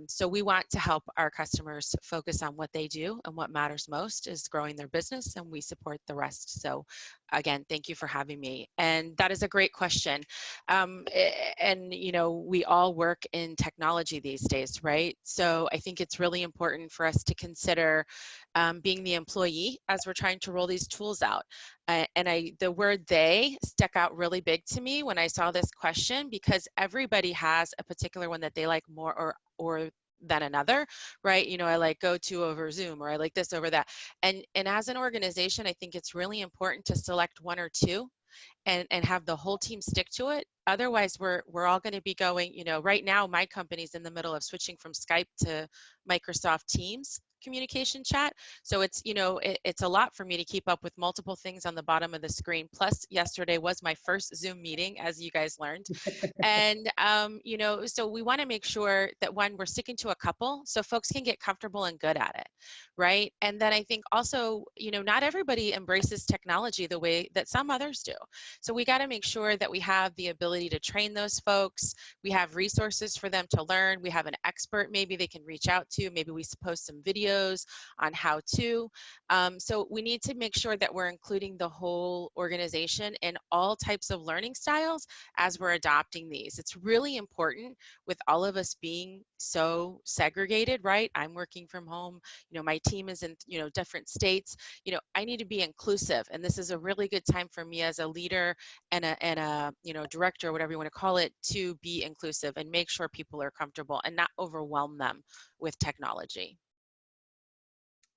So we want to help our customers focus on what they do, and what matters most is growing their business, and we support the rest. So again, thank you for having me. And that is a great question. And you know, we all work in technology these days, right? So I think it's really important for us to consider being the employee as we're trying to roll these tools out. And the word "they" stuck out really big to me when I saw this question, because everybody has a particular one that they like more or than another, right? You know, I like GoTo over Zoom, or I like this over that. And as an organization, I think it's really important to select one or two and have the whole team stick to it. Otherwise, we're all going to be going, you know, right now my company's in the middle of switching from Skype to Microsoft Teams communication chat. So it's, you know, it's a lot for me to keep up with multiple things on the bottom of the screen. Plus, yesterday was my first Zoom meeting, as you guys learned. And, you know, so we want to make sure that, one, we're sticking to a couple so folks can get comfortable and good at it, right? And then I think also, you know, not everybody embraces technology the way that some others do. So we got to make sure that we have the ability to train those folks. We have resources for them to learn. We have an expert maybe they can reach out to. Maybe we post some videos on how to. So we need to make sure that we're including the whole organization in all types of learning styles as we're adopting these. It's really important with all of us being so segregated, right? I'm working from home, you know, my team is in, you know, different states. You know, I need to be inclusive, and this is a really good time for me as a leader and a you know, director, whatever you want to call it, to be inclusive and make sure people are comfortable and not overwhelm them with technology.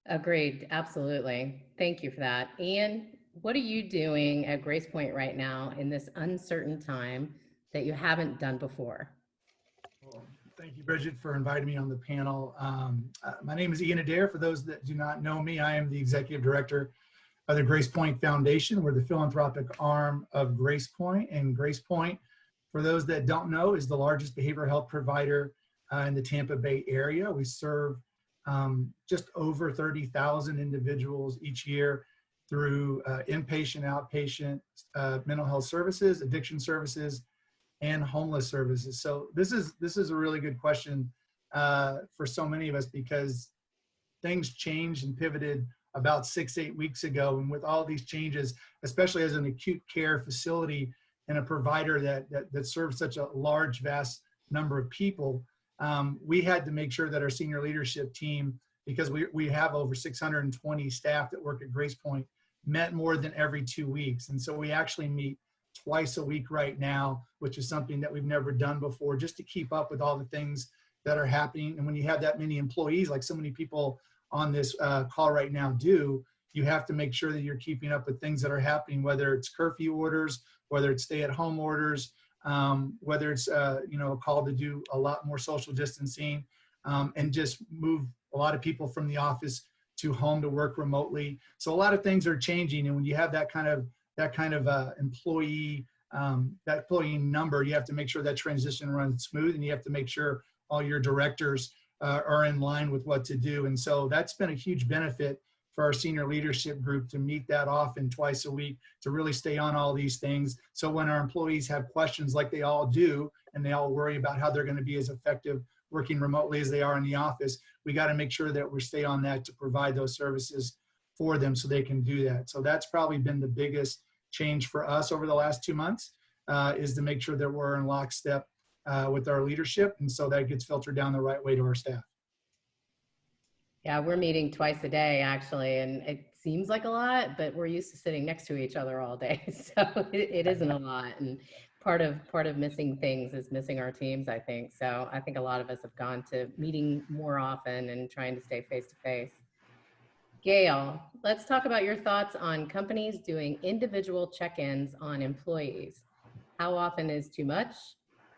Agreed. Absolutely. Thank you for that. Ian, what are you doing at Gracepoint right now in this uncertain time that you haven't done before? Well, thank you, Bridget, for inviting me on the panel. My name is Ian Adair. For those that do not know me, I am the Executive Director of the Gracepoint Foundation. We're the philanthropic arm of Gracepoint. And Gracepoint, for those that don't know, is the largest behavioral health provider in the Tampa Bay area. We serve just over 30,000 individuals each year through inpatient, outpatient, mental health services, addiction services, and homeless services. So this is a really good question for so many of us, because things changed and pivoted about 6-8 weeks ago. And with all these changes, especially as an acute care facility and a provider that serves such a large, vast number of people, we had to make sure that our senior leadership team, because we have over 620 staff that work at Gracepoint, met more than every 2 weeks. And so we actually meet twice a week right now, which is something that we've never done before, just to keep up with all the things that are happening. And when you have that many employees, like so many people on this call right now do, you have to make sure that you're keeping up with things that are happening, whether it's curfew orders, whether it's stay-at-home orders, whether it's you know, a call to do a lot more social distancing, and just move a lot of people from the office to home to work remotely. So a lot of things are changing, and when you have that kind of employee number, you have to make sure that transition runs smooth, and you have to make sure all your directors are in line with what to do. And so that's been a huge benefit for our senior leadership group to meet that often, twice a week, to really stay on all these things. So when our employees have questions, like they all do, and they all worry about how they're going to be as effective working remotely as they are in the office, we got to make sure that we stay on that to provide those services for them so they can do that. So that's probably been the biggest change for us over the last 2 months, is to make sure that we're in lockstep with our leadership, and so that gets filtered down the right way to our staff. Yeah, we're meeting twice a day, actually, and it seems like a lot, but we're used to sitting next to each other all day, so it isn't a lot. And part of missing things is missing our teams, I think. So I think a lot of us have gone to meeting more often and trying to stay face to face. Gail, let's talk about your thoughts on companies doing individual check-ins on employees. How often is too much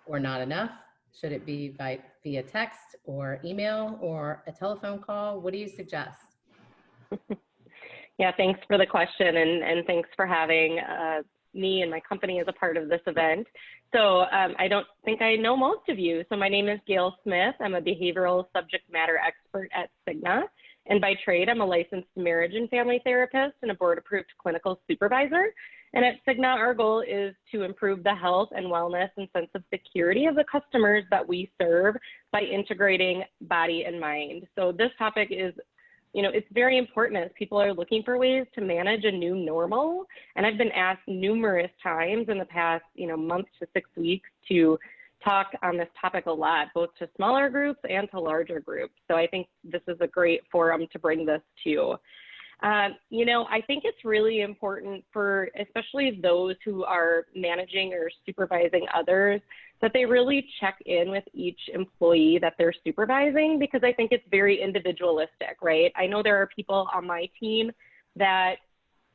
or not enough? Should it be via text or email or a telephone call? What do you suggest? Yeah, thanks for the question, and thanks for having me and my company as a part of this event. So I don't think I know most of you. So my name is Gail Smith. I'm a behavioral subject matter expert at Cigna, And by trade, I'm a licensed marriage and family therapist and a board-approved clinical supervisor. And at Cigna, our goal is to improve the health and wellness and sense of security of the customers that we serve by integrating body and mind. So this topic is, it's very important as people are looking for ways to manage a new normal. And I've been asked numerous times in the past, month to 6 weeks to talk on this topic a lot, both to smaller groups and to larger groups. So I think this is a great forum to bring this to. I think it's really important for especially those who are managing or supervising others that they really check in with each employee that they're supervising, because I think it's very individualistic, right? I know there are people on my team that,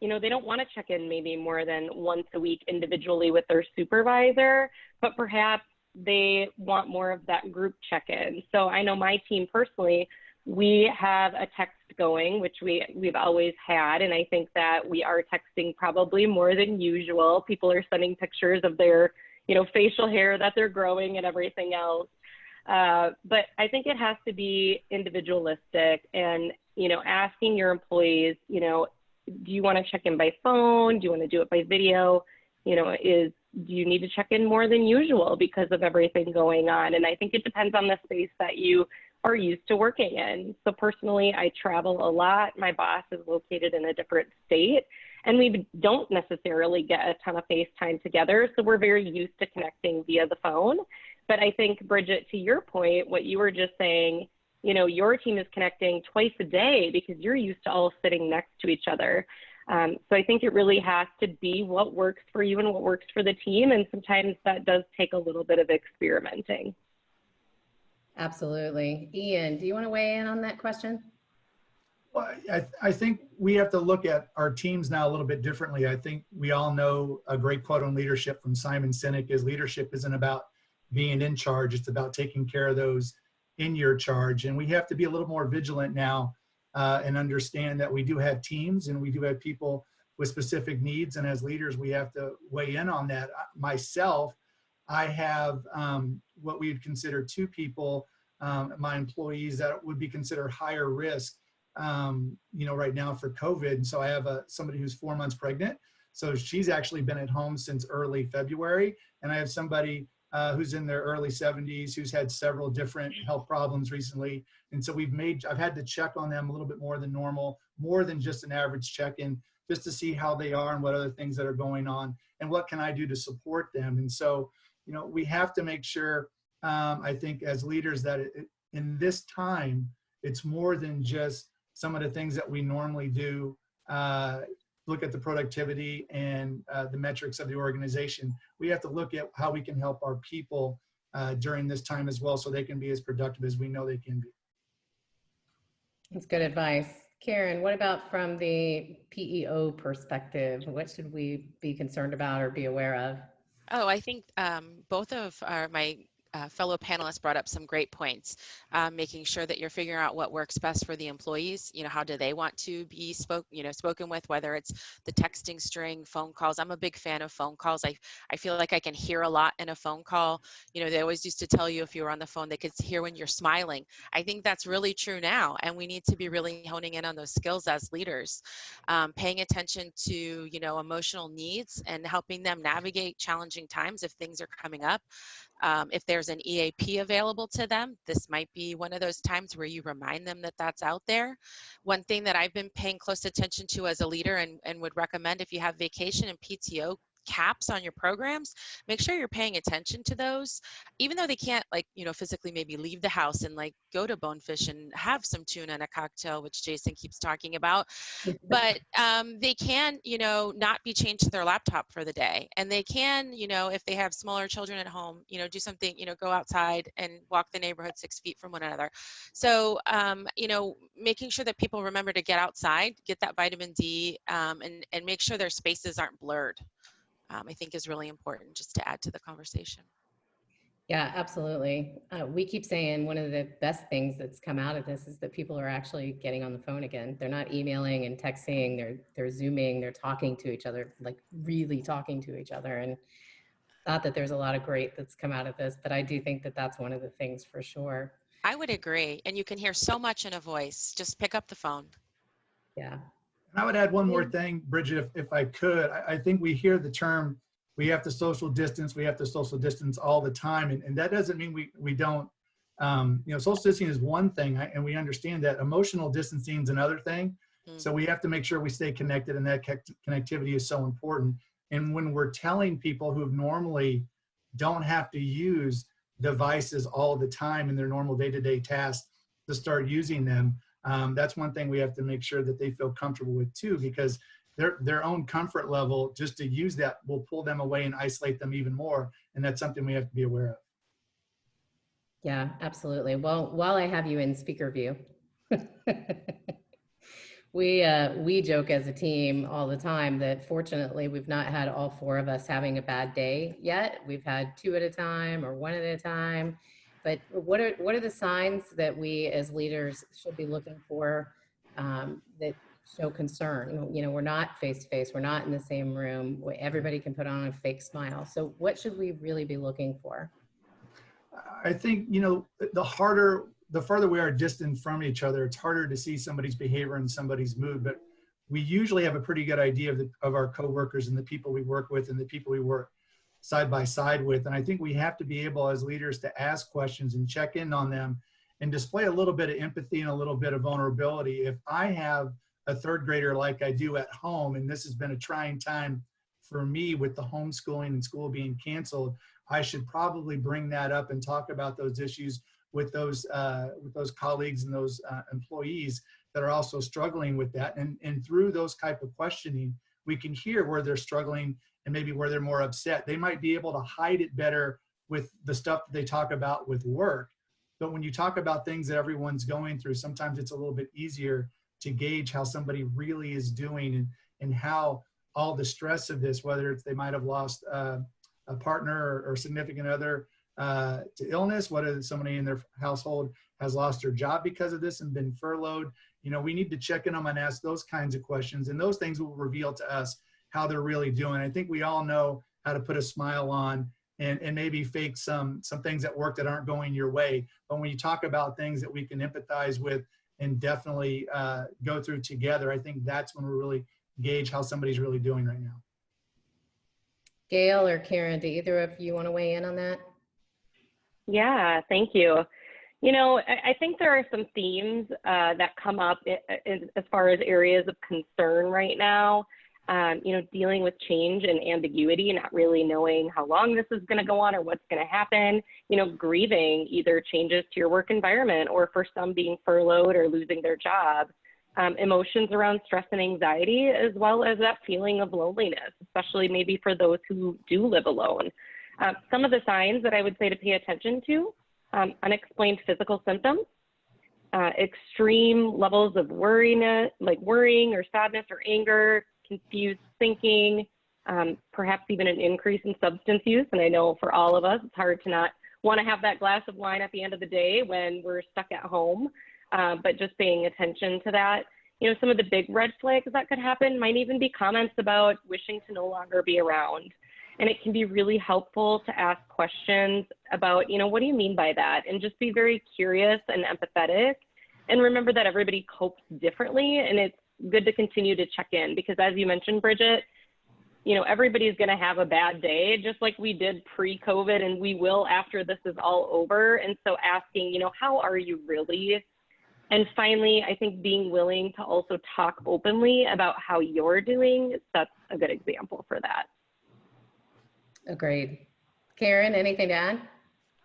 they don't want to check in maybe more than once a week individually with their supervisor, but perhaps they want more of that group check-in. So I know my team personally, we have a text going, which we've always had, and I think that we are texting probably more than usual. People are sending pictures of their, facial hair that they're growing and everything else. But I think it has to be individualistic and, asking your employees, do you want to check in by phone? Do you want to do it by video? Do you need to check in more than usual because of everything going on? And I think it depends on the space that you are used to working in. So personally, I travel a lot. My boss is located in a different state, and we don't necessarily get a ton of face time together. So we're very used to connecting via the phone. But I think, Bridget, to your point, what you were just saying, your team is connecting twice a day because you're used to all sitting next to each other. So I think it really has to be what works for you and what works for the team. And sometimes that does take a little bit of experimenting. Absolutely. Ian, do you want to weigh in on that question? Well, I think we have to look at our teams now a little bit differently. I think we all know a great quote on leadership from Simon Sinek is leadership isn't about being in charge. It's about taking care of those in your charge. And we have to be a little more vigilant now and understand that we do have teams and we do have people with specific needs. And as leaders, we have to weigh in on that. Myself, I have what we would consider 2 people, my employees that would be considered higher risk, right now for COVID. So I have somebody who's 4 months pregnant. So she's actually been at home since early February. And I have somebody who's in their early 70s, who's had several different health problems recently. And so I've had to check on them a little bit more than normal, more than just an average check-in, just to see how they are and what other things that are going on and what can I do to support them. And so, we have to make sure, I think as leaders that in this time, it's more than just some of the things that we normally do, look at the productivity and the metrics of the organization. We have to look at how we can help our people during this time as well so they can be as productive as we know they can be. That's good advice. Carin, what about from the PEO perspective? What should we be concerned about or be aware of? Oh, I think both of my fellow panelists brought up some great points, making sure that you're figuring out what works best for the employees. How do they want to be spoken with, whether it's the texting string, phone calls. I'm a big fan of phone calls. I feel like I can hear a lot in a phone call. They always used to tell you if you were on the phone, they could hear when you're smiling. I think that's really true now. And we need to be really honing in on those skills as leaders, paying attention to, emotional needs and helping them navigate challenging times if things are coming up. If there's an EAP available to them, this might be one of those times where you remind them that that's out there. One thing that I've been paying close attention to as a leader and would recommend, if you have vacation and PTO caps on your programs, make sure you're paying attention to those, even though they can't physically maybe leave the house and go to Bonefish and have some tuna and a cocktail, which Jason keeps talking about. But they can, not be chained to their laptop for the day. And they can, if they have smaller children at home, do something, go outside and walk the neighborhood 6 feet from one another. So, making sure that people remember to get outside, get that vitamin D, and make sure their spaces aren't blurred. I think is really important, just to add to the conversation. Yeah, absolutely. We keep saying one of the best things that's come out of this is that people are actually getting on the phone again. They're not emailing and texting, they're Zooming, they're talking to each other, really talking to each other. And thought that there's a lot of great that's come out of this, but I do think that that's one of the things for sure. I would agree. And you can hear so much in a voice. Just pick up the phone. Yeah. And I would add one more thing, Bridget, if I could. I think we hear the term, we have to social distance all the time. And that doesn't mean we don't, social distancing is one thing, and we understand that. Emotional distancing is another thing. So we have to make sure we stay connected, and that connectivity is so important. And when we're telling people who normally don't have to use devices all the time in their normal day-to-day tasks to start using them, that's one thing we have to make sure that they feel comfortable with too, because their own comfort level just to use that will pull them away and isolate them even more. And that's something we have to be aware of. Yeah, absolutely. Well, while I have you in speaker view, we joke as a team all the time that fortunately we've not had all four of us having a bad day yet. We've had two at a time or one at a time. But what are the signs that we as leaders should be looking for that show concern? You know, we're not face to face, we're not in the same room. Everybody can put on a fake smile. So what should we really be looking for? I think, the further we are distant from each other, it's harder to see somebody's behavior and somebody's mood. But we usually have a pretty good idea of our coworkers and the people we work with and the people we work side by side with. And I think we have to be able as leaders to ask questions and check in on them and display a little bit of empathy and a little bit of vulnerability. If I have a third grader like I do at home, and this has been a trying time for me with the homeschooling and school being canceled, I should probably bring that up and talk about those issues with those colleagues and those employees that are also struggling with that. And through those type of questioning, we can hear where they're struggling and maybe where they're more upset. They might be able to hide it better with the stuff that they talk about with work. But when you talk about things that everyone's going through, sometimes it's a little bit easier to gauge how somebody really is doing and how all the stress of this, whether it's they might have lost a partner or significant other to illness, whether somebody in their household has lost their job because of this and been furloughed. We need to check in on them and ask those kinds of questions, and those things will reveal to us how they're really doing. I think we all know how to put a smile on and maybe fake some things at work that aren't going your way. But when you talk about things that we can empathize with and definitely go through together, I think that's when we really gauge how somebody's really doing right now. Gail or Carin, do either of you want to weigh in on that? Yeah, thank you. I think there are some themes that come up as far as areas of concern right now. Dealing with change and ambiguity, not really knowing how long this is going to go on or what's going to happen, grieving either changes to your work environment or for some being furloughed or losing their job, emotions around stress and anxiety, as well as that feeling of loneliness, especially maybe for those who do live alone. Some of the signs that I would say to pay attention to, unexplained physical symptoms, extreme levels of worrying or sadness or anger, confused thinking, perhaps even an increase in substance use. And I know for all of us, it's hard to not want to have that glass of wine at the end of the day when we're stuck at home, but just paying attention to that. Some of the big red flags that could happen might even be comments about wishing to no longer be around. And it can be really helpful to ask questions about, what do you mean by that? And just be very curious and empathetic. And remember that everybody copes differently, and it's good to continue to check in because, as you mentioned, Bridget, everybody's going to have a bad day, just like we did pre-COVID, and we will after this is all over. And so asking, how are you really? And finally, I think being willing to also talk openly about how you're doing sets a good example for that. Agreed. Carin, anything to add?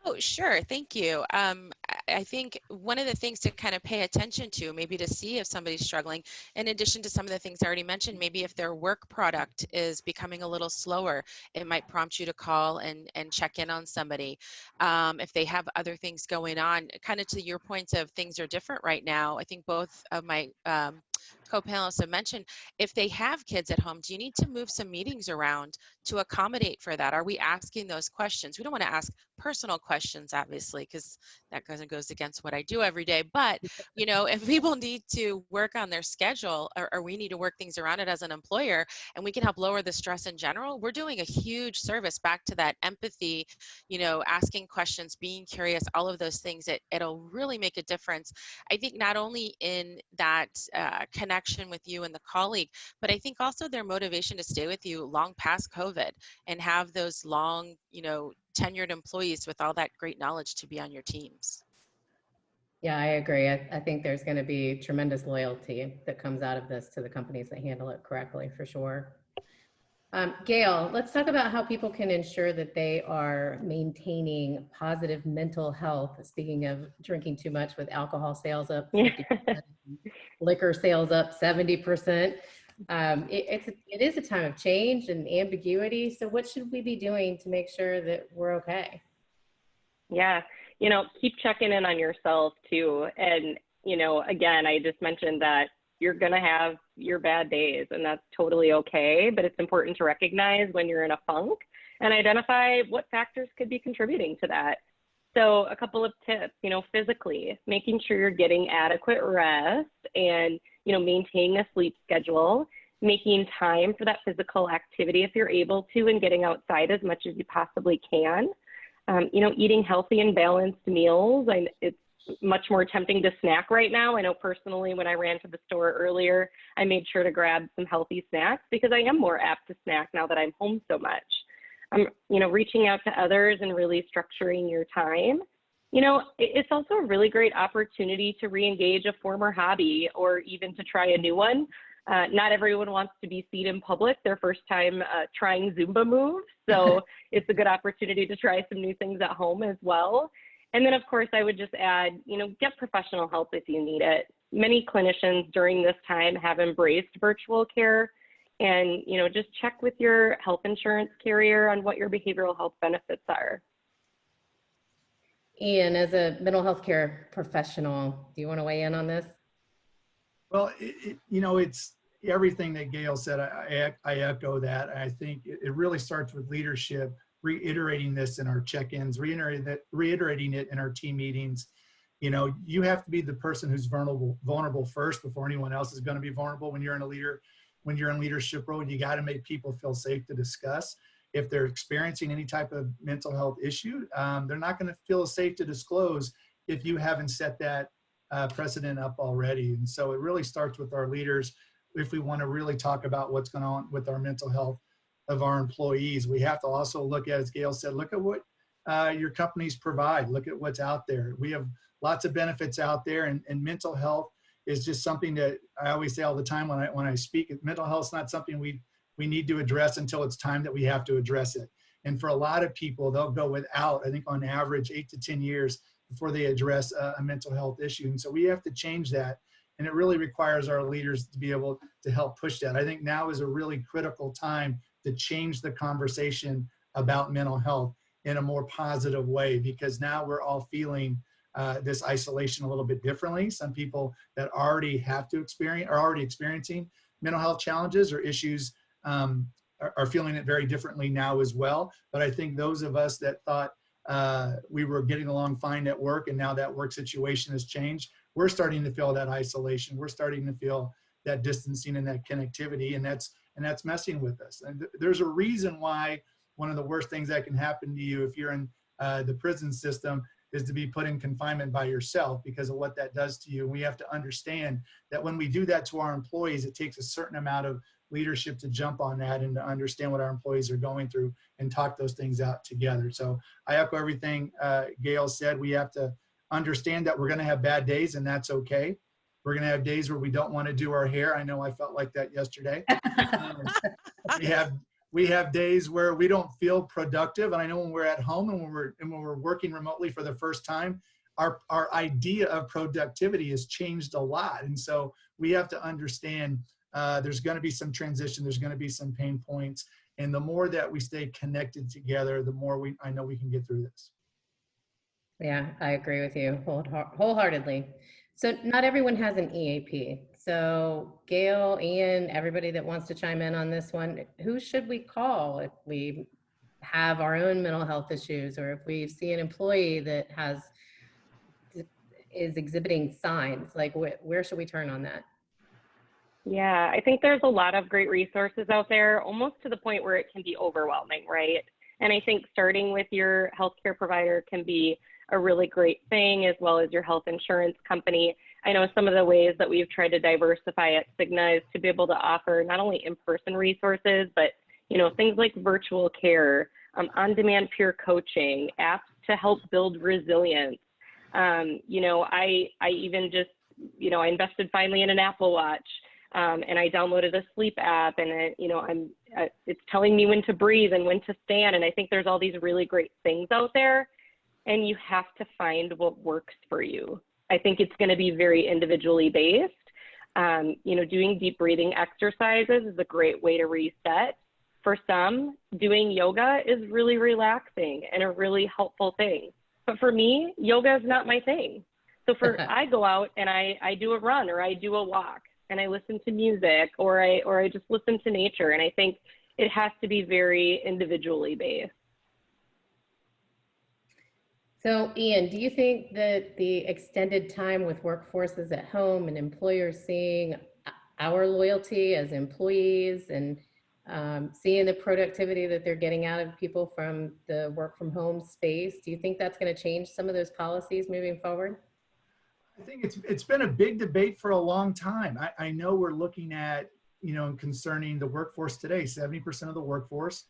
Oh, sure. Thank you. I think one of the things to kind of pay attention to, maybe to see if somebody's struggling, in addition to some of the things I already mentioned, maybe if their work product is becoming a little slower, it might prompt you to call and check in on somebody. If they have other things going on, kind of to your points of things are different right now, I think both of my co-panelists have mentioned, if they have kids at home, do you need to move some meetings around to accommodate for that? Are we asking those questions? We don't want to ask personal questions, obviously, because that goes against what I do every day. But, you know, if people need to work on their schedule, or we need to work things around it as an employer, and we can help lower the stress in general, we're doing a huge service back to that empathy, you know, asking questions, being curious, all of those things. It'll really make a difference. I think not only in that connection with you and the colleague, but I think also their motivation to stay with you long past COVID and have those long, you know, tenured employees with all that great knowledge to be on your teams. Yeah, I agree. I think there's going to be tremendous loyalty that comes out of this to the companies that handle it correctly, for sure. Gail, let's talk about how people can ensure that they are maintaining positive mental health. Speaking of drinking too much, with alcohol sales up 50%, liquor sales up 70%. It is a time of change and ambiguity. So what should we be doing to make sure that we're okay? Yeah, you know, keep checking in on yourself too. And, you know, again, I just mentioned that you're going to have your bad days, and that's totally okay. But it's important to recognize when you're in a funk and identify what factors could be contributing to that. So a couple of tips, you know, physically, making sure you're getting adequate rest and, you know, maintaining a sleep schedule, making time for that physical activity if you're able to, and getting outside as much as you possibly can. You know, eating healthy and balanced meals. It's much more tempting to snack right now. I know personally, when I ran to the store earlier, I made sure to grab some healthy snacks because I am more apt to snack now that I'm home so much. You know, reaching out to others and really structuring your time. You know, it's also a really great opportunity to re-engage a former hobby or even to try a new one. Not everyone wants to be seen in public their first time trying Zumba moves. So it's a good opportunity to try some new things at home as well. And then, of course, I would just add, you know, get professional help if you need it. Many clinicians during this time have embraced virtual care. And, you know, just check with your health insurance carrier on what your behavioral health benefits are. Ian, as a mental health care professional, do you want to weigh in on this? Well, you know, it's everything that Gail said. I echo that. I think it really starts with leadership, reiterating this in our check-ins, reiterating it in our team meetings. You know, you have to be the person who's vulnerable first before anyone else is going to be vulnerable. When you're in leadership role, you got to make people feel safe to discuss. If they're experiencing any type of mental health issue, they're not going to feel safe to disclose if you haven't set that precedent up already. And so it really starts with our leaders. If we want to really talk about what's going on with our mental health of our employees, we have to also look at, as Gail said, look at what your companies provide. Look at what's out there. We have lots of benefits out there, and mental health is just something that I always say all the time when I speak. Mental health is not something we need to address until it's time that we have to address it. And for a lot of people, they'll go without, I think on average, 8 to 10 years before they address a mental health issue. And so we have to change that. And it really requires our leaders to be able to help push that. I think now is a really critical time to change the conversation about mental health in a more positive way, because now we're all feeling this isolation a little bit differently. Some people that already have to experience, are already experiencing mental health challenges or issues are feeling it very differently now as well. But I think those of us that thought we were getting along fine at work, and now that work situation has changed, we're starting to feel that isolation. We're starting to feel that distancing and that connectivity, and that's messing with us. And there's a reason why one of the worst things that can happen to you if you're in the prison system is to be put in confinement by yourself, because of what that does to you. And we have to understand that when we do that to our employees, it takes a certain amount of leadership to jump on that and to understand what our employees are going through and talk those things out together. So I echo everything Gail said. We have to understand that we're going to have bad days, and that's okay. We're going to have days where we don't want to do our hair. I know I felt like that yesterday. We have days where we don't feel productive. And I know when we're at home and when we're working remotely for the first time, our idea of productivity has changed a lot. And so we have to understand there's going to be some transition. There's going to be some pain points. And the more that we stay connected together, the more I know we can get through this. Yeah, I agree with you wholeheartedly. So not everyone has an EAP. So Gail, Ian, everybody that wants to chime in on this one, who should we call if we have our own mental health issues, or if we see an employee that is exhibiting signs? Like, where should we turn on that? Yeah, I think there's a lot of great resources out there, almost to the point where it can be overwhelming, right? And I think starting with your healthcare provider can be a really great thing, as well as your health insurance company. I know some of the ways that we've tried to diversify at Cigna is to be able to offer not only in-person resources, but things like virtual care, on-demand peer coaching, apps to help build resilience. I even just, I invested finally in an Apple Watch. And I downloaded a sleep app, and it's telling me when to breathe and when to stand. And I think there's all these really great things out there, and you have to find what works for you. I think it's going to be very individually based. Doing deep breathing exercises is a great way to reset. For some, doing yoga is really relaxing and a really helpful thing. But for me, yoga is not my thing. So I go out and I do a run, or I do a walk, and I listen to music, or I just listen to nature. And I think it has to be very individually based. So Ian, do you think that the extended time with workforces at home and employers seeing our loyalty as employees and seeing the productivity that they're getting out of people from the work from home space, do you think that's going to change some of those policies moving forward? I think it's been a big debate for a long time. I know we're looking at, concerning the workforce today, 70% of the workforce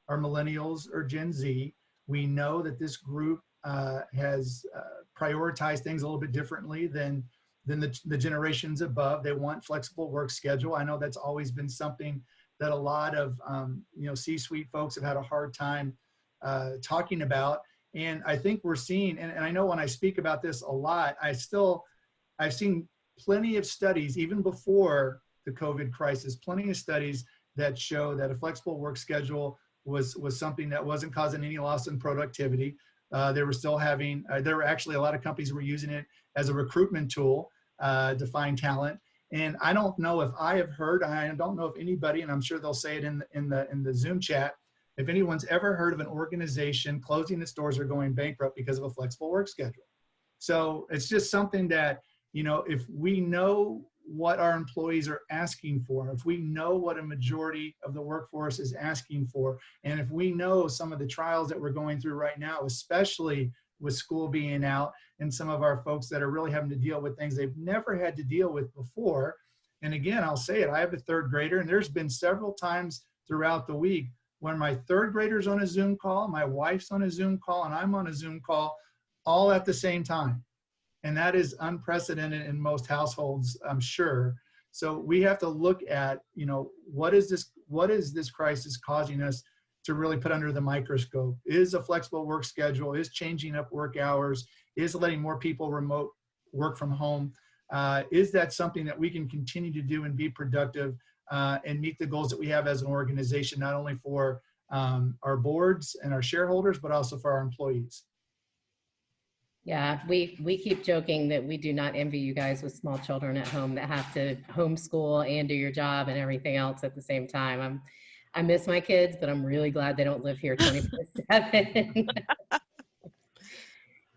are millennials or Gen Z. We know that this group has prioritized things a little bit differently than the generations above. They want flexible work schedule. I know that's always been something that a lot of C-suite folks have had a hard time talking about. And I think we're seeing, and I know when I speak about this a lot, I've seen plenty of studies, even before the COVID crisis, plenty of studies that show that a flexible work schedule was something that wasn't causing any loss in productivity. They were still having, there were actually a lot of companies were using it as a recruitment tool to find talent. And I don't know if I have heard, I don't know if anybody, and I'm sure they'll say it in the Zoom chat, if anyone's ever heard of an organization closing its doors or going bankrupt because of a flexible work schedule. So it's just something that, if we know what our employees are asking for, if we know what a majority of the workforce is asking for, and if we know some of the trials that we're going through right now, especially with school being out and some of our folks that are really having to deal with things they've never had to deal with before. And again, I'll say it, I have a third grader, and there's been several times throughout the week when my third grader's on a Zoom call, my wife's on a Zoom call, and I'm on a Zoom call all at the same time. And that is unprecedented in most households, I'm sure. So we have to look at, what is this crisis causing us to really put under the microscope? Is a flexible work schedule, is changing up work hours, is letting more people remote work from home, is that something that we can continue to do and be productive and meet the goals that we have as an organization, not only for our boards and our shareholders, but also for our employees. Yeah, we keep joking that we do not envy you guys with small children at home that have to homeschool and do your job and everything else at the same time. I miss my kids, but I'm really glad they don't live here 24/7.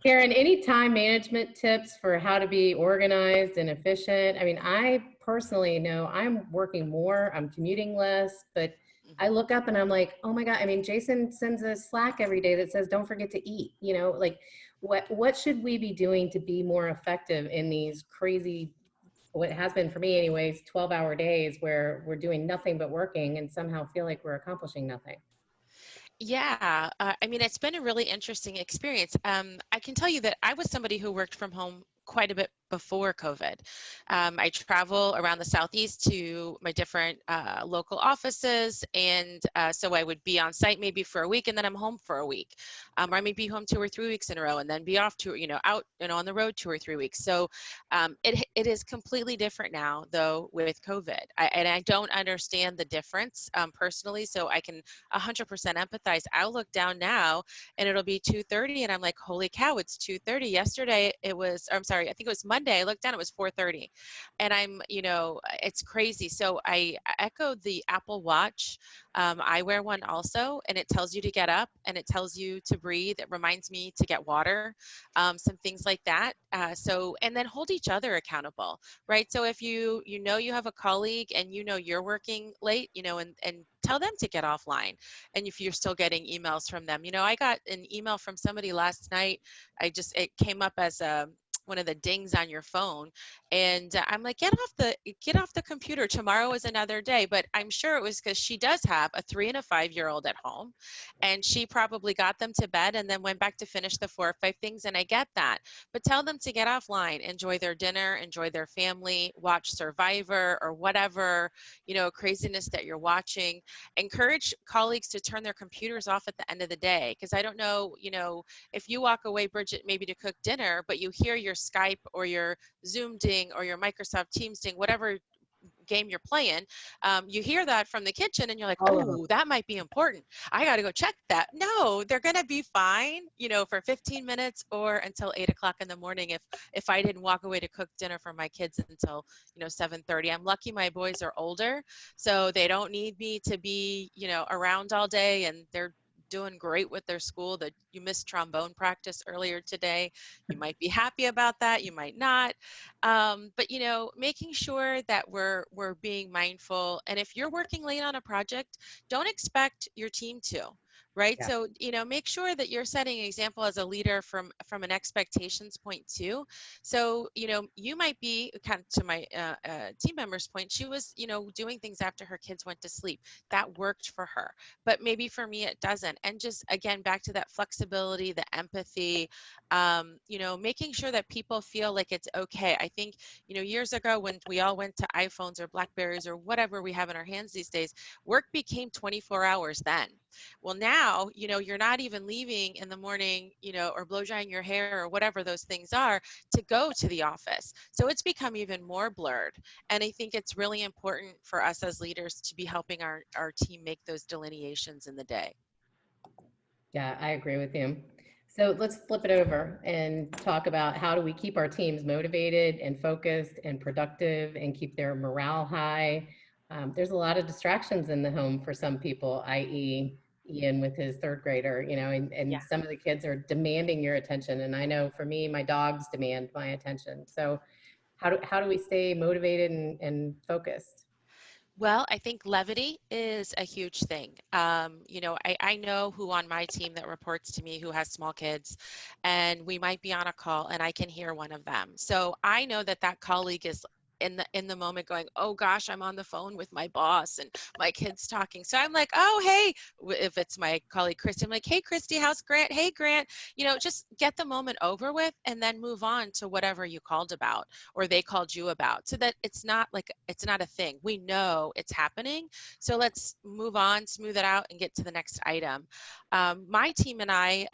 Carin, any time management tips for how to be organized and efficient? I mean, I personally know I'm working more, I'm commuting less, but I look up and I'm like, oh my God, I mean, Jason sends a Slack every day that says, don't forget to eat, like what should we be doing to be more effective in these crazy, what has been for me anyways, 12-hour days where we're doing nothing but working and somehow feel like we're accomplishing nothing? Yeah, I mean, it's been a really interesting experience. I can tell you that I was somebody who worked from home quite a bit before COVID. I travel around the Southeast to my different local offices, and so I would be on site maybe for a week, and then I'm home for a week. Or I may be home 2 or 3 weeks in a row, and then be off out on the road 2 or 3 weeks. So it is completely different now, though, with COVID. And I don't understand the difference personally, so I can 100% empathize. I'll look down now, and it'll be 2:30, and I'm like, holy cow, it's 2:30. Yesterday it was, I'm sorry, I think it was Monday, I looked down, it was 4:30. And I'm, it's crazy. So I echoed the Apple Watch. I wear one also, and it tells you to get up and it tells you to breathe. It reminds me to get water, some things like that. And then hold each other accountable, right? So if you have a colleague and you're working late, and tell them to get offline. And if you're still getting emails from them, I got an email from somebody last night. It came up as one of the dings on your phone, and I'm like, get off the computer. Tomorrow is another day. But I'm sure it was because she does have a 3 and a 5-year-old at home, and she probably got them to bed and then went back to finish the 4 or 5 things. And I get that, but tell them to get offline, enjoy their dinner, enjoy their family, watch Survivor or whatever craziness that you're watching. Encourage colleagues to turn their computers off at the end of the day, because I don't know, if you walk away, Bridget, maybe to cook dinner, but you hear your Skype or your Zoom ding or your Microsoft Teams ding, whatever game you're playing, you hear that from the kitchen and you're like, oh, that might be important. I got to go check that. No, they're going to be fine, for 15 minutes or until 8 o'clock in the morning. If I didn't walk away to cook dinner for my kids until, 7:30, I'm lucky my boys are older, so they don't need me to be, around all day, and they're doing great with their school. That you missed trombone practice earlier today. You might be happy about that. You might not. But making sure that we're being mindful. And if you're working late on a project, don't expect your team to. Right. Yeah. So, make sure that you're setting an example as a leader from an expectations point too. So, you might be, kind of to my team member's point, she was, doing things after her kids went to sleep. That worked for her, but maybe for me it doesn't. And just, again, back to that flexibility, the empathy, making sure that people feel like it's okay. I think, years ago when we all went to iPhones or Blackberries or whatever we have in our hands these days, work became 24 hours then. Well, now, you're not even leaving in the morning, or blow drying your hair or whatever those things are to go to the office. So it's become even more blurred. And I think it's really important for us as leaders to be helping our team make those delineations in the day. Yeah, I agree with you. So let's flip it over and talk about how do we keep our teams motivated and focused and productive and keep their morale high. There's a lot of distractions in the home for some people, i.e. Ian with his 3rd grader, and Yeah. some of the kids are demanding your attention. And I know for me, my dogs demand my attention. So how do we stay motivated and focused? Well, I think levity is a huge thing. I know who on my team that reports to me who has small kids, and we might be on a call and I can hear one of them. So I know that colleague is in the moment going, oh gosh, I'm on the phone with my boss and my kid's talking. So I'm like, oh, hey, if it's my colleague Christy, I'm like, hey Christy, how's Grant? Hey Grant, just get the moment over with and then move on to whatever you called about or they called you about, so that it's not a thing. We know it's happening. So let's move on, smooth it out, and get to the next item. My team and I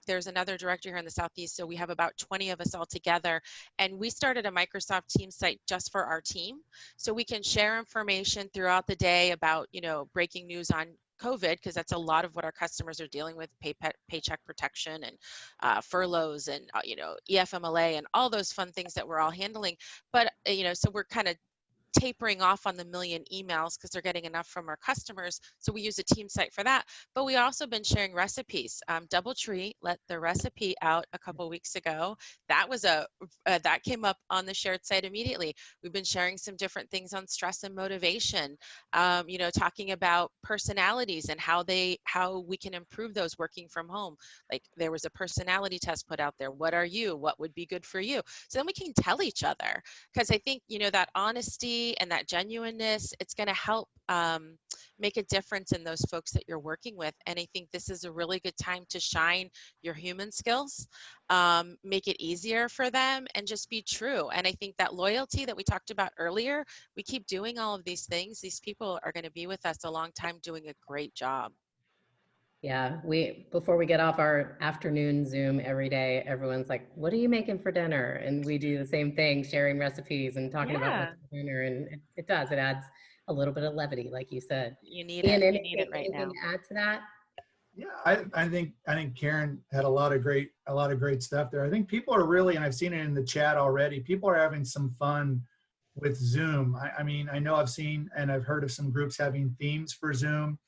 there's another director here in the Southeast, so we have about 20 of us all together, and we started a Microsoft Teams site just for our team, so we can share information throughout the day about, breaking news on COVID, because that's a lot of what our customers are dealing with, paycheck protection and furloughs and, EFMLA and all those fun things that we're all handling. But, so we're kind of tapering off on the million emails because they're getting enough from our customers. So we use a team site for that. But we also been sharing recipes. DoubleTree let the recipe out a couple weeks ago. That was that came up on the shared site immediately. We've been sharing some different things on stress and motivation, talking about personalities and how we can improve those working from home. Like there was a personality test put out there. What are you? What would be good for you? So then we can tell each other, because I think, that honesty and that genuineness, it's going to help make a difference in those folks that you're working with. And I think this is a really good time to shine your human skills, make it easier for them, and just be true. And I think that loyalty that we talked about earlier, we keep doing all of these things. These people are going to be with us a long time doing a great job. Yeah, before we get off our afternoon Zoom every day, everyone's like, what are you making for dinner? And we do the same thing, sharing recipes and talking about what's for dinner. And it adds a little bit of levity, like you said. You need Ian, it. You need it right anything now. to add to that? Yeah, I think Carin had a lot of great stuff there. I think people are really, and I've seen it in the chat already, people are having some fun with Zoom. I mean, I know I've seen and I've heard of some groups having themes for Zoom,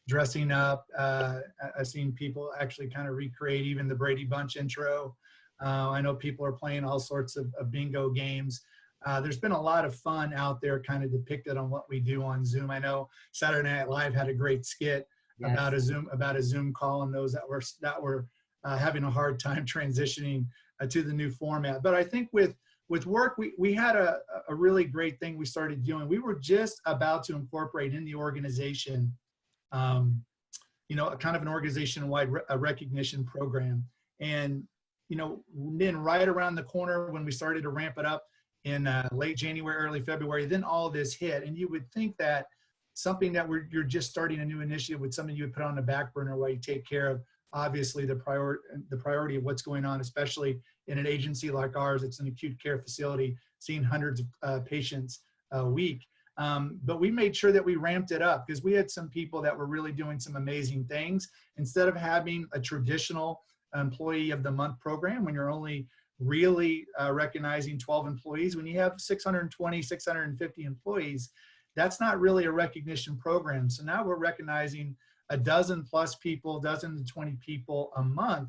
dressing up. I've seen people actually kind of recreate even the Brady Bunch intro. I know people are playing all sorts of bingo games. There's been a lot of fun out there kind of depicted on what we do on Zoom. I know Saturday Night Live had a great skit about a Zoom call, and those that were having a hard time transitioning to the new format. But I think with work, we had a really great thing we started doing. We were just about to incorporate in the organization, you know, a kind of an organization-wide recognition program. And, you know, then right around the corner when we started to ramp it up in late January, early February, then all this hit. And you would think that something that you're just starting a new initiative with, something you would put on the back burner while you take care of, obviously, the priority of what's going on, especially in an agency like ours. It's an acute care facility, seeing hundreds of patients a week. But we made sure that we ramped it up because we had some people that were really doing some amazing things. Instead of having a traditional employee of the month program, when you're only really recognizing 12 employees, when you have 620, 650 employees, that's not really a recognition program. So now we're recognizing a dozen plus people, dozen to 20 people a month,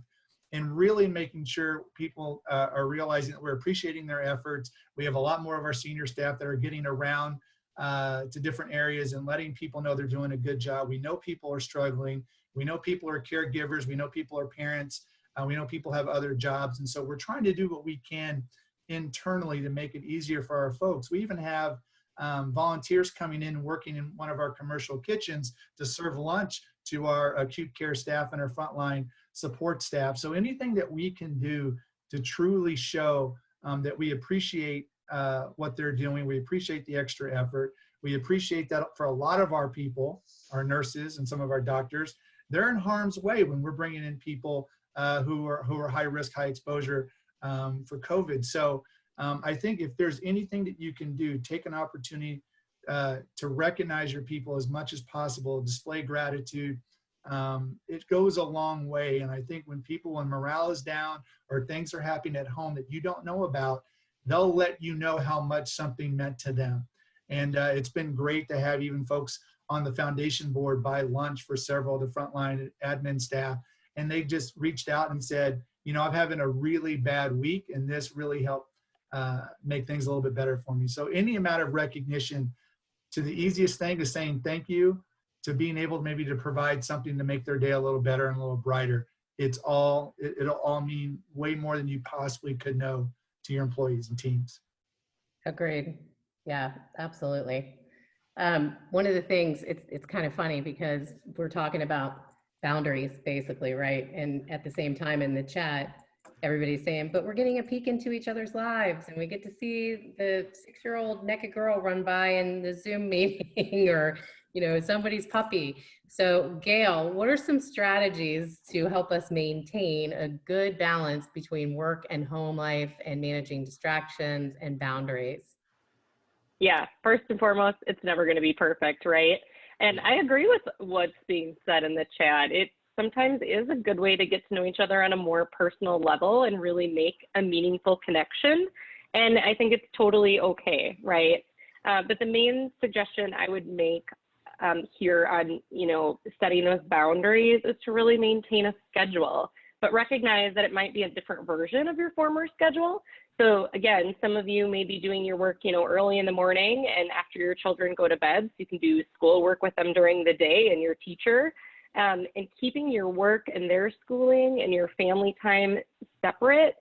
and really making sure people are realizing that we're appreciating their efforts. We have a lot more of our senior staff that are getting around to different areas and letting people know they're doing a good job. We know people are struggling. We know people are caregivers. We know people are parents. We know people have other jobs. And so we're trying to do what we can internally to make it easier for our folks. We even have volunteers coming in and working in one of our commercial kitchens to serve lunch to our acute care staff and our frontline support staff. So anything that we can do to truly show that we appreciate what they're doing, we appreciate the extra effort, we appreciate that for a lot of our people, our nurses and some of our doctors, they're in harm's way when we're bringing in people who are high risk, high exposure for COVID. So I think if there's anything that you can do, take an opportunity to recognize your people as much as possible, display gratitude. It goes a long way. And I think when morale is down or things are happening at home that you don't know about, they'll let you know how much something meant to them. And it's been great to have even folks on the foundation board buy lunch for several of the frontline admin staff. And they just reached out and said, you know, I'm having a really bad week and this really helped make things a little bit better for me. So any amount of recognition, to the easiest thing is saying thank you, to being able maybe to provide something to make their day a little better and a little brighter. It'll all mean way more than you possibly could know to your employees and teams. Agreed. Yeah, absolutely. One of the things, it's kind of funny because we're talking about boundaries basically, right? And at the same time in the chat, everybody's saying, but we're getting a peek into each other's lives and we get to see the 6-year-old naked girl run by in the Zoom meeting or, you know, somebody's puppy. So Gail, what are some strategies to help us maintain a good balance between work and home life and managing distractions and boundaries? Yeah, first and foremost, it's never going to be perfect, right? And I agree with what's being said in the chat. It sometimes is a good way to get to know each other on a more personal level and really make a meaningful connection. And I think it's totally okay, right? But the main suggestion I would make here on, you know, setting those boundaries is to really maintain a schedule, but recognize that it might be a different version of your former schedule. So again, some of you may be doing your work, you know, early in the morning and after your children go to bed, so you can do school work with them during the day and your teacher. And keeping your work and their schooling and your family time separate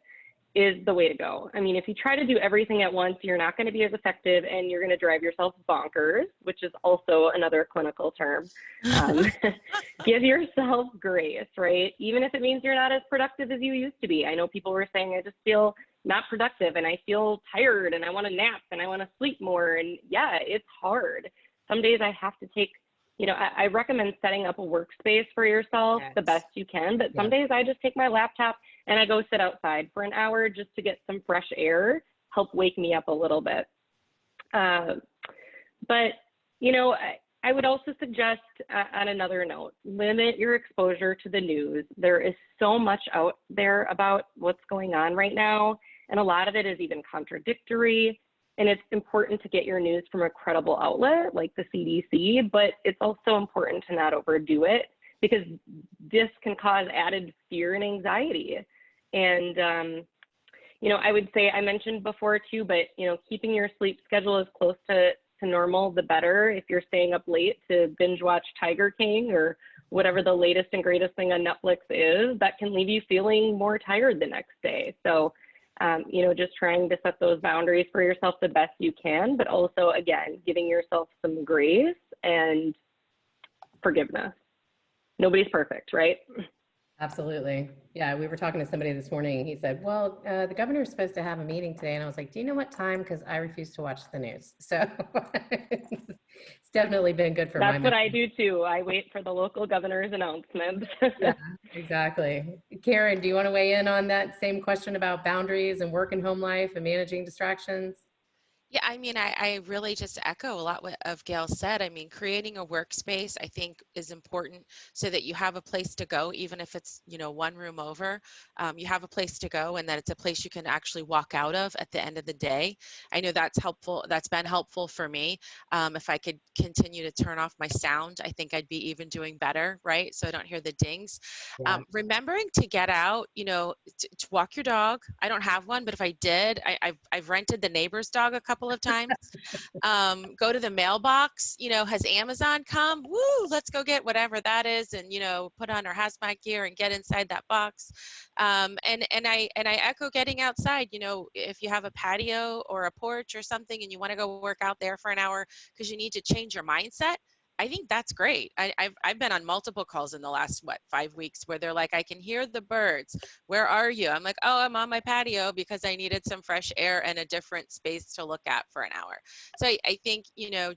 is the way to go. I mean, if you try to do everything at once, you're not going to be as effective and you're going to drive yourself bonkers, which is also another clinical term. Give yourself grace, right? Even if it means you're not as productive as you used to be. I know people were saying, I just feel not productive and I feel tired and I want to nap and I want to sleep more. And yeah, it's hard. Some days I have to take, you know, I recommend setting up a workspace for yourself the best you can, but some days I just take my laptop and I go sit outside for an hour just to get some fresh air, help wake me up a little bit. But, you know, I would also suggest, on another note, limit your exposure to the news. There is so much out there about what's going on right now, and a lot of it is even contradictory. And it's important to get your news from a credible outlet like the CDC, but it's also important to not overdo it, because this can cause added fear and anxiety. And, you know, I would say, I mentioned before too, but, you know, keeping your sleep schedule as close to normal, the better. If you're staying up late to binge watch Tiger King or whatever the latest and greatest thing on Netflix is, that can leave you feeling more tired the next day. So, you know, just trying to set those boundaries for yourself the best you can, but also, again, giving yourself some grace and forgiveness. Nobody's perfect, right? Absolutely. Yeah, we were talking to somebody this morning. He said, well, the governor's supposed to have a meeting today. And I was like, do you know what time? Because I refuse to watch the news. So it's definitely been good for That's what I do too. I wait for the local governor's announcements. Yeah, exactly. Carin, do you want to weigh in on that same question about boundaries and work and home life and managing distractions? Yeah, I mean, I really just echo a lot of Gail said. I mean, creating a workspace, I think, is important so that you have a place to go, even if it's, you know, one room over. You have a place to go, and that it's a place you can actually walk out of at the end of the day. I know that's helpful. That's been helpful for me. If I could continue to turn off my sound, I think I'd be even doing better, right? So I don't hear the dings. Yeah. Remembering to get out, you know, to walk your dog. I don't have one, but if I did, I've rented the neighbor's dog a couple of times. Go to the mailbox, you know, has Amazon come? Woo, let's go get whatever that is, and, you know, put on our hazmat gear and get inside that box. And I echo getting outside. You know, if you have a patio or a porch or something and you want to go work out there for an hour because you need to change your mindset, I think that's great. I've been on multiple calls in the last, 5 weeks where they're like, I can hear the birds. Where are you? I'm like, oh, I'm on my patio because I needed some fresh air and a different space to look at for an hour. So I think,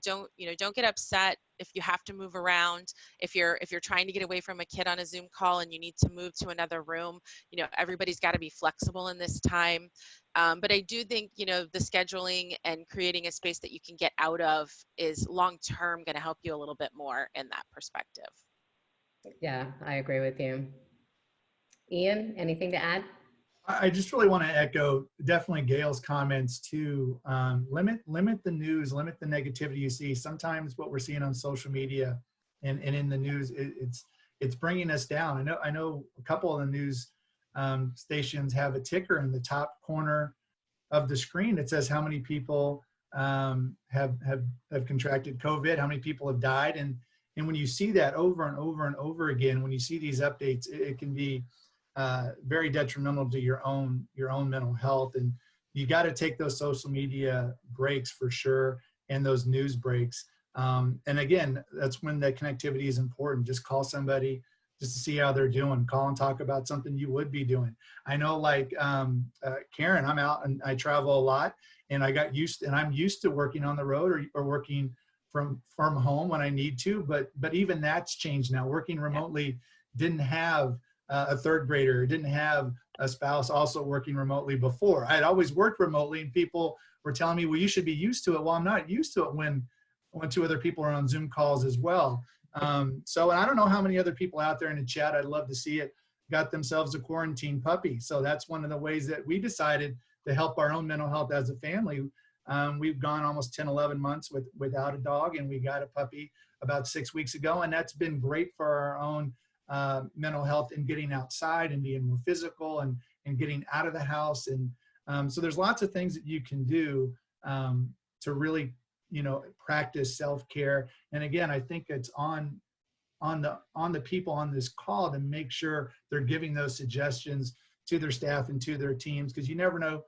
don't get upset if you have to move around. If you're trying to get away from a kid on a Zoom call and you need to move to another room, everybody's got to be flexible in this time. But I do think, the scheduling and creating a space that you can get out of is long-term going to help you a little bit more in that perspective. Yeah, I agree with you. Ian, anything to add? I just really want to echo definitely Gail's comments too. Limit the news, limit the negativity you see. Sometimes what we're seeing on social media and in the news, it's bringing us down. I know a couple of the news stations have a ticker in the top corner of the screen that says how many people have contracted COVID, how many people have died, and when you see that over and over and over again, when you see these updates, it can be very detrimental to your own mental health. And you got to take those social media breaks for sure, and those news breaks. And again, that's when the connectivity is important. Just call somebody just to see how they're doing. Call and talk about something you would be doing. I know, like Carin, I'm out and I travel a lot, and I'm used to working on the road or working from home when I need to. But even that's changed now. Working remotely didn't have a third grader, didn't have a spouse also working remotely before. I had always worked remotely, and people were telling me, well, you should be used to it. Well, I'm not used to it when two other people are on Zoom calls as well. So I don't know how many other people out there in the chat, I'd love to see it, got themselves a quarantine puppy. So that's one of the ways that we decided to help our own mental health as a family. We've gone almost 10, 11 months without a dog, and we got a puppy about 6 weeks ago. And that's been great for our own mental health and getting outside and being more physical and getting out of the house. And so there's lots of things that you can do to really, practice self-care. And again, I think it's on the people on this call to make sure they're giving those suggestions to their staff and to their teams, because you never know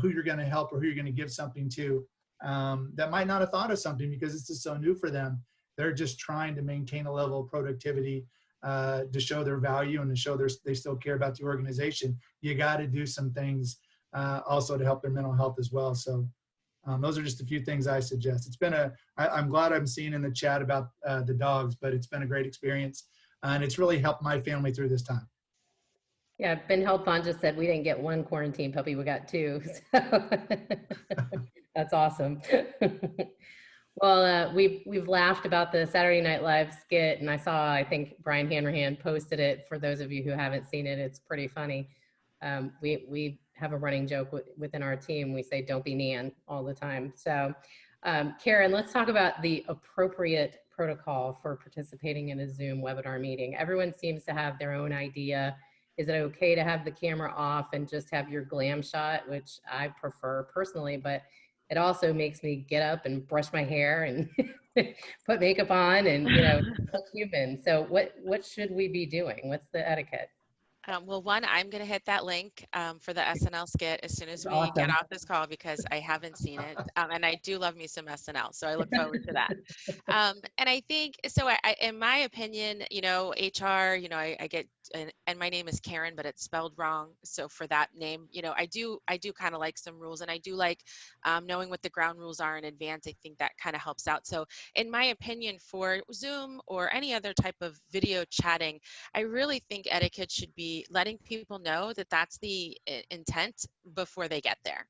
who you're going to help or who you're going to give something to that might not have thought of something because it's just so new for them. They're just trying to maintain a level of productivity to show their value and to show they still care about the organization. You got to do some things also to help their mental health as well. So those are just a few things I suggest. It's been I'm glad I'm seeing in the chat about the dogs, but it's been a great experience, and it's really helped my family through this time. Yeah, Ben Helpon just said we didn't get one quarantine puppy, we got two. So that's awesome. Well, we've laughed about the Saturday Night Live skit, and I think Brian Hanrahan posted it. For those of you who haven't seen it, it's pretty funny. We have a running joke within our team. We say, "Don't be Nan" all the time. So, Carin, let's talk about the appropriate protocol for participating in a Zoom webinar meeting. Everyone seems to have their own idea. Is it okay to have the camera off and just have your glam shot, which I prefer personally, but it also makes me get up and brush my hair and put makeup on and, look human. So what should we be doing? What's the etiquette? Well, one, I'm going to hit that link for the SNL skit as soon as we get Awesome. off this call because I haven't seen it. And I do love me some SNL, so I look forward to that. And I think, so in my opinion, HR, I get, and my name is Carin, but it's spelled wrong. So for that name, I do kind of like some rules, and I do like knowing what the ground rules are in advance. I think that kind of helps out. So in my opinion, for Zoom or any other type of video chatting, I really think etiquette should be letting people know that that's the intent before they get there.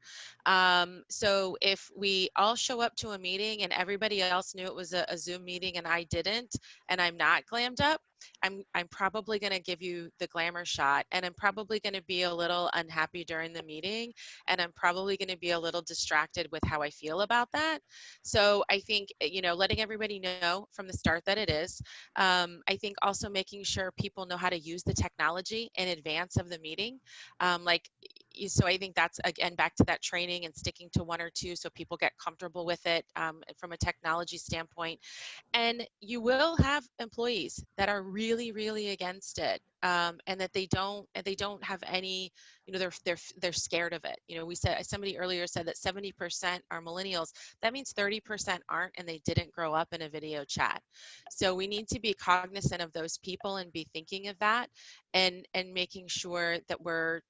So if we all show up to a meeting and everybody else knew it was a Zoom meeting and I didn't, and I'm not glammed up, I'm probably going to give you the glamour shot, and I'm probably going to be a little unhappy during the meeting, and I'm probably going to be a little distracted with how I feel about that. So I think, letting everybody know from the start that it is. I think also making sure people know how to use the technology in advance of the meeting. So I think that's, again, back to that training and sticking to one or two so people get comfortable with it from a technology standpoint. And you will have employees that are really, really against it, and that they don't have any, they're scared of it. We said, somebody earlier said that 70% are millennials. That means 30% aren't, and they didn't grow up in a video chat. So we need to be cognizant of those people and be thinking of that, and making sure that we're,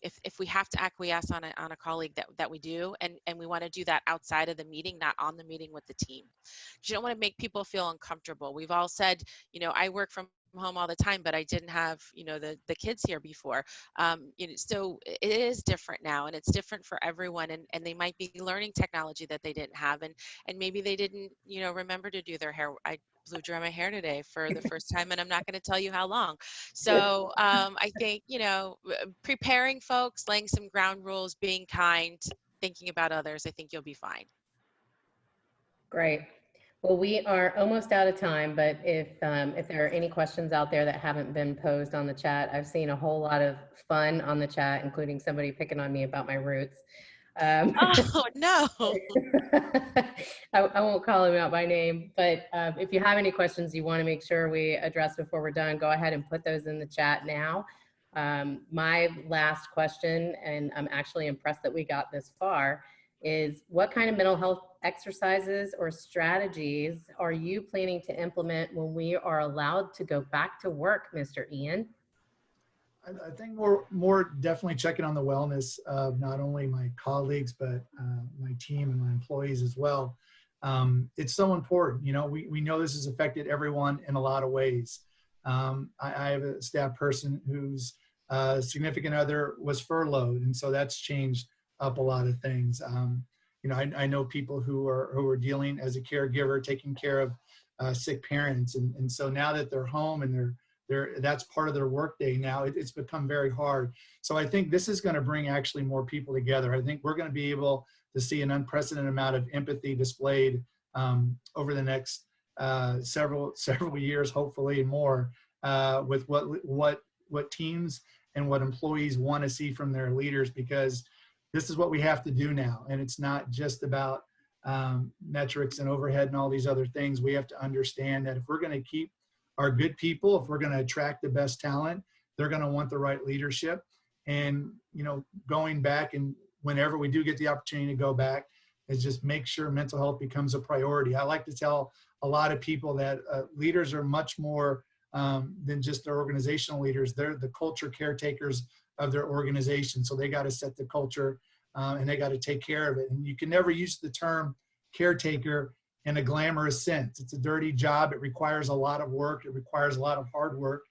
if we have to acquiesce on a colleague, that we do, and we want to do that outside of the meeting, not on the meeting with the team. You don't want to make people feel uncomfortable. We've all said, I work from home all the time, but I didn't have, the kids here before. So it is different now, and it's different for everyone, and they might be learning technology that they didn't have, and maybe they didn't, remember to do their hair. I blew dry my hair today for the first time, and I'm not going to tell you how long. So I think, preparing folks, laying some ground rules, being kind, thinking about others, I think you'll be fine. Great. Well, we are almost out of time, but if there are any questions out there that haven't been posed on the chat, I've seen a whole lot of fun on the chat, including somebody picking on me about my roots. Oh, no. I won't call him out by name, but if you have any questions you want to make sure we address before we're done, go ahead and put those in the chat now. My last question, and I'm actually impressed that we got this far, is what kind of mental health exercises or strategies are you planning to implement when we are allowed to go back to work, Mr. Ian? I think more definitely checking on the wellness of not only my colleagues, but my team and my employees as well. It's so important. We know this has affected everyone in a lot of ways. I have a staff person whose significant other was furloughed, and so that's changed up a lot of things. I know people who are dealing as a caregiver, taking care of sick parents, and so now that they're home and that's part of their workday now, it's become very hard. So I think this is going to bring actually more people together. I think we're going to be able to see an unprecedented amount of empathy displayed over the next several years, hopefully, and more, with what teams and what employees want to see from their leaders, because this is what we have to do now. And it's not just about metrics and overhead and all these other things. We have to understand that if we're going to keep our good people, if we're going to attract the best talent, they're going to want the right leadership. And, going back, and whenever we do get the opportunity to go back, is just make sure mental health becomes a priority. I like to tell a lot of people that leaders are much more than just their organizational leaders. They're the culture caretakers of their organization. So they got to set the culture and they got to take care of it. And you can never use the term caretaker in a glamorous sense. It's a dirty job. It requires a lot of work. It requires a lot of hard work,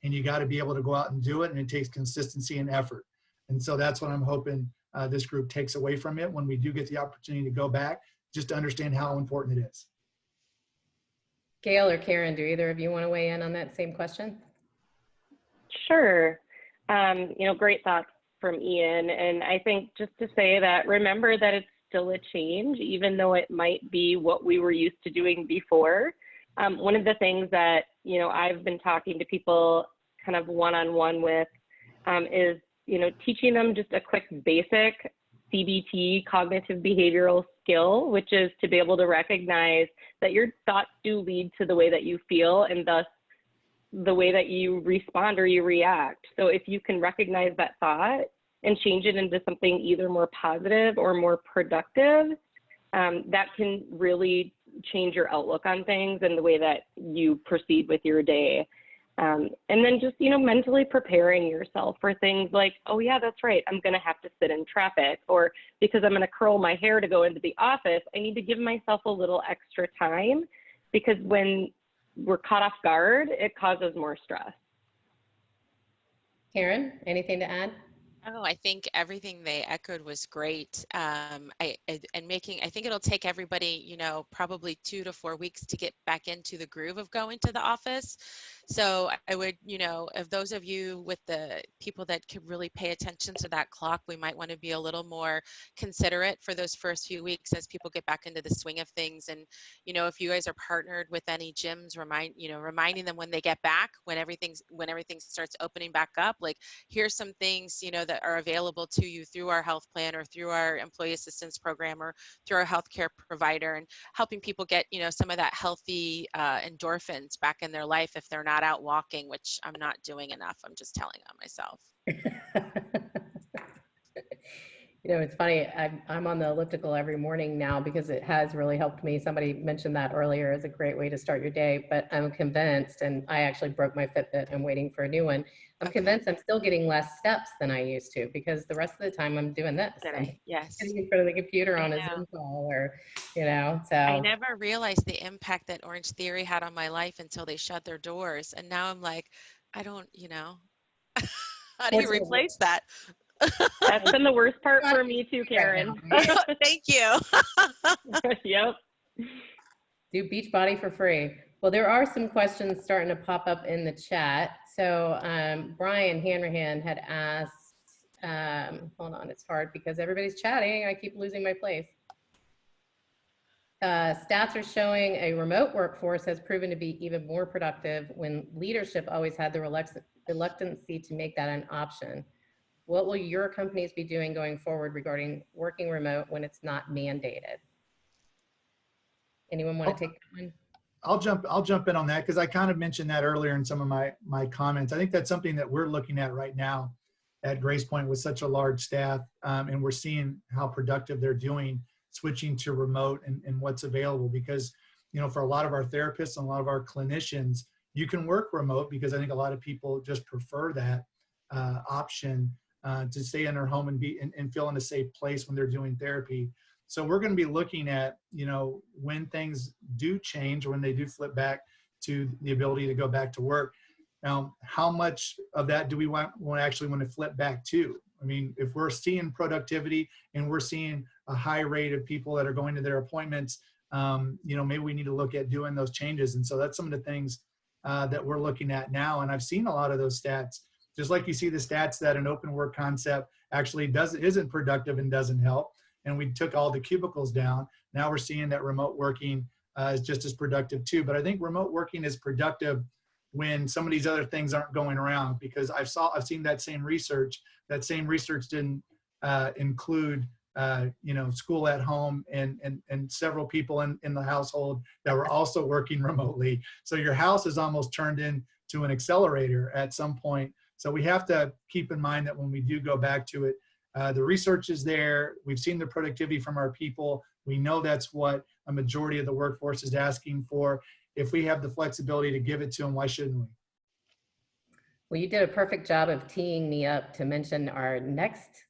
and you got to be able to go out and do it. And it takes consistency and effort. And so that's what I'm hoping this group takes away from it when we do get the opportunity to go back. just to understand how important it is. Gail or Carin, do either of you want to weigh in on that same question? Sure. Great thoughts from Ian. And I think just to say that, remember that it's still a change, even though it might be what we were used to doing before. One of the things that, I've been talking to people kind of one-on-one with is, teaching them just a quick basic CBT, cognitive behavioral skill, which is to be able to recognize that your thoughts do lead to the way that you feel and thus the way that you respond or you react. So if you can recognize that thought and change it into something either more positive or more productive, that can really change your outlook on things and the way that you proceed with your day. And then just, mentally preparing yourself for things like, oh yeah, that's right, I'm gonna have to sit in traffic, or because I'm gonna curl my hair to go into the office, I need to give myself a little extra time, because when we're caught off guard, it causes more stress. Carin, anything to add? Oh, I think everything they echoed was great. I think it'll take everybody, probably 2 to 4 weeks to get back into the groove of going to the office. So I would, if those of you with the people that could really pay attention to that clock, we might want to be a little more considerate for those first few weeks as people get back into the swing of things. And, if you guys are partnered with any gyms, reminding them when they get back, when everything starts opening back up, like here's some things, that are available to you through our health plan or through our employee assistance program or through our healthcare provider, and helping people get, some of that healthy endorphins back in their life if they're not out walking, which I'm not doing enough. I'm just telling on myself. It's funny, I'm on the elliptical every morning now because it has really helped me. Somebody mentioned that earlier as a great way to start your day, but I'm convinced, and I actually broke my Fitbit. I'm waiting for a new one. I'm convinced I'm still getting less steps than I used to, because the rest of the time I'm doing this. Yes. Sitting in front of the computer on a Zoom call, or, so. I never realized the impact that Orange Theory had on my life until they shut their doors. And now I'm like, I don't, how do you replace that? That's been the worst part for me too, Carin. Thank you. Yep. Do Beachbody for free. Well, there are some questions starting to pop up in the chat. So Brian Hanrahan had asked, hold on, it's hard because everybody's chatting. I keep losing my place. Stats are showing a remote workforce has proven to be even more productive when leadership always had the reluctancy to make that an option. What will your companies be doing going forward regarding working remote when it's not mandated? Anyone want to take that one? I'll jump in on that, because I kind of mentioned that earlier in some of my comments. I think that's something that we're looking at right now at Gracepoint with such a large staff, and we're seeing how productive they're doing switching to remote and what's available, because for a lot of our therapists and a lot of our clinicians, you can work remote because I think a lot of people just prefer that option to stay in their home and feel in a safe place when they're doing therapy. So we're going to be looking at, when things do change, when they do flip back to the ability to go back to work. Now, how much of that do we want to flip back to? I mean, if we're seeing productivity and we're seeing a high rate of people that are going to their appointments, maybe we need to look at doing those changes. And so that's some of the things that we're looking at now. And I've seen a lot of those stats. Just like you see the stats that an open work concept actually isn't productive and doesn't help. And we took all the cubicles down. Now we're seeing that remote working is just as productive too. But I think remote working is productive when some of these other things aren't going around, because I've seen that same research. That same research didn't include school at home and several people in the household that were also working remotely. So your house is almost turned into an accelerator at some point. So we have to keep in mind that when we do go back to it, the research is there. We've seen the productivity from our people. We know that's what a majority of the workforce is asking for. If we have the flexibility to give it to them, why shouldn't we? Well, you did a perfect job of teeing me up to mention our next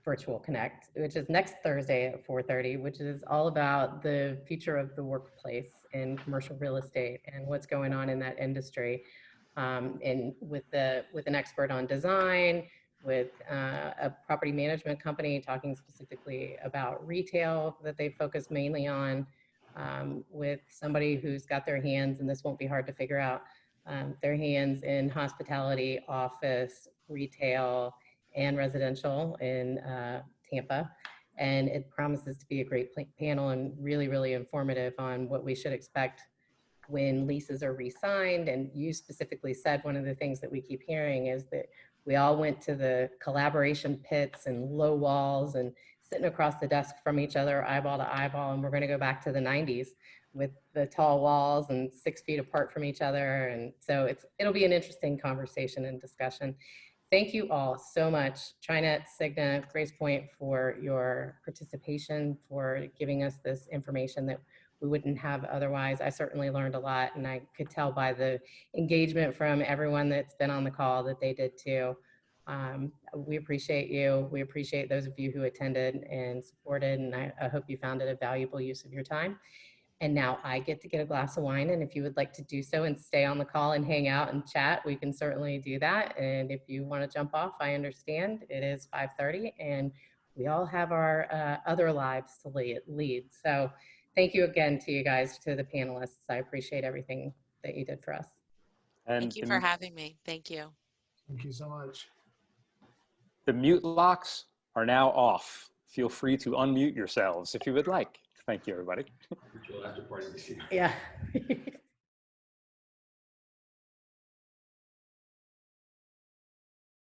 virtual connect, which is next Thursday at 4:30, which is all about the future of the workplace in commercial real estate and what's going on in that industry. And with an expert on design, with a property management company talking specifically about retail that they focus mainly on, with somebody who's got their hands, and this won't be hard to figure out, their hands in hospitality, office, retail, and residential in Tampa. And it promises to be a great panel and really, really informative on what we should expect when leases are re-signed. And you specifically said one of the things that we keep hearing is that we all went to the collaboration pits and low walls and sitting across the desk from each other, eyeball to eyeball. And we're going to go back to the 90s with the tall walls and 6 feet apart from each other. And so it'll be an interesting conversation and discussion. Thank you all so much, TriNet, Cigna, Gracepoint, for your participation, for giving us this information that we wouldn't have otherwise. I certainly learned a lot, and I could tell by the engagement from everyone that's been on the call that they did too. We appreciate you. We appreciate those of you who attended and supported, and I hope you found it a valuable use of your time. And now I get to get a glass of wine, and if you would like to do so and stay on the call and hang out and chat, we can certainly do that. And if you want to jump off, I understand. It is 5:30 and we all have our other lives to lead. So thank you again to you guys, to the panelists. I appreciate everything that you did for us. And Thank you for having me. Thank you. Thank you so much. the mute locks are now off. Feel free to unmute yourselves if you would like. Thank you, everybody. Yeah.